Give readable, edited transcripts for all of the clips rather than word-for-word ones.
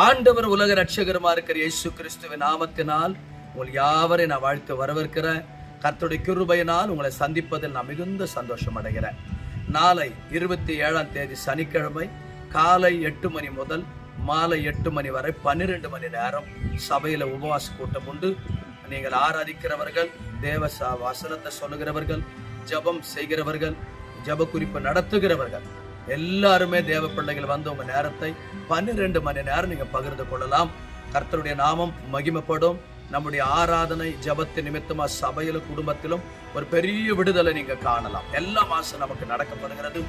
ஆண்டவர் உலக ரட்சகருமா இருக்கிற இயேசு கிறிஸ்துவின் நாமத்தினால் உங்கள் யாவரை நான் வாழ்த்து வரவேற்கிறேன். கர்த்தருடைய கிருபையினால் உங்களை சந்திப்பதில் நான் மிகுந்த சந்தோஷம் அடைகிறேன். நாளை 27ஆம் தேதி சனிக்கிழமை காலை 8 மணி முதல் மாலை 8 மணி வரை 12 மணி நேரம் சபையில உபவாச கூட்டம் உண்டு. நீங்கள் ஆராதிக்கிறவர்கள், தேவ வசனத்தை சொல்லுகிறவர்கள், ஜபம் செய்கிறவர்கள், ஜப குறிப்பு நடத்துகிறவர்கள் எல்லாருமே தேவ பிள்ளைகள் வந்து உங்க நேரத்தை 12 மணி நேரம் நீங்க பகிர்ந்து கொள்ளலாம். கர்த்தருடைய நாமம் மகிமைப்படும். நம்முடைய ஆராதனை ஜபத்தின் நிமித்தமா சபையிலும் குடும்பத்திலும் ஒரு பெரிய விடுதலை நீங்க காணலாம். எல்லா மாசம் நமக்கு நடக்கப்படுகிறது.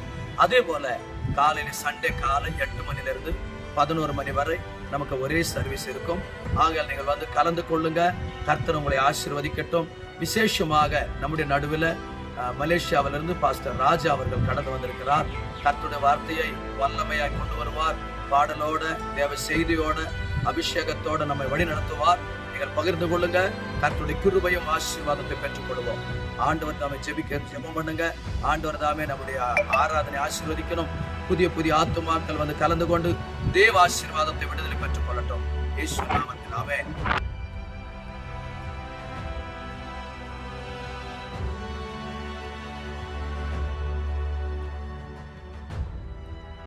அதே போல காலையில சண்டே காலை 8 மணிலிருந்து 11 மணி வரை நமக்கு ஒரே சர்வீஸ் இருக்கும். ஆகையால் நீங்கள் வந்து கலந்து கொள்ளுங்க. கர்த்தர் உங்களை ஆசீர்வதிக்கட்டும். விசேஷமாக நம்முடைய நடுவில் மலேசியாவிலிருந்து பாஸ்டர் ராஜா அவர்கள் கடந்து வந்திருக்கிறார். கர்த்தருடைய வார்த்தையை வல்லமையாய் கொண்டு வருவார். பாடலோட, தேவ செய்தியோட, அபிஷேகத்தோட நம்மை வழி நடத்துவார். நீங்கள் பகிர்ந்து கொள்ளுங்க. கர்த்தருடைய கிருபையும் ஆசீர்வாதத்தை பெற்றுக் கொள்வோம். ஆண்டவர் தாமே ஜெபம் பண்ணுங்க. ஆண்டவர் தாமே நம்முடைய ஆராதனை ஆசீர்வதிக்கணும். புதிய புதிய ஆத்துமாக்கள் வந்து கலந்து கொண்டு தேவ ஆசீர்வாதத்தை விடுதலை பெற்றுக் கொள்ளட்டும். இயேசு நாமத்தில் ஆமென்.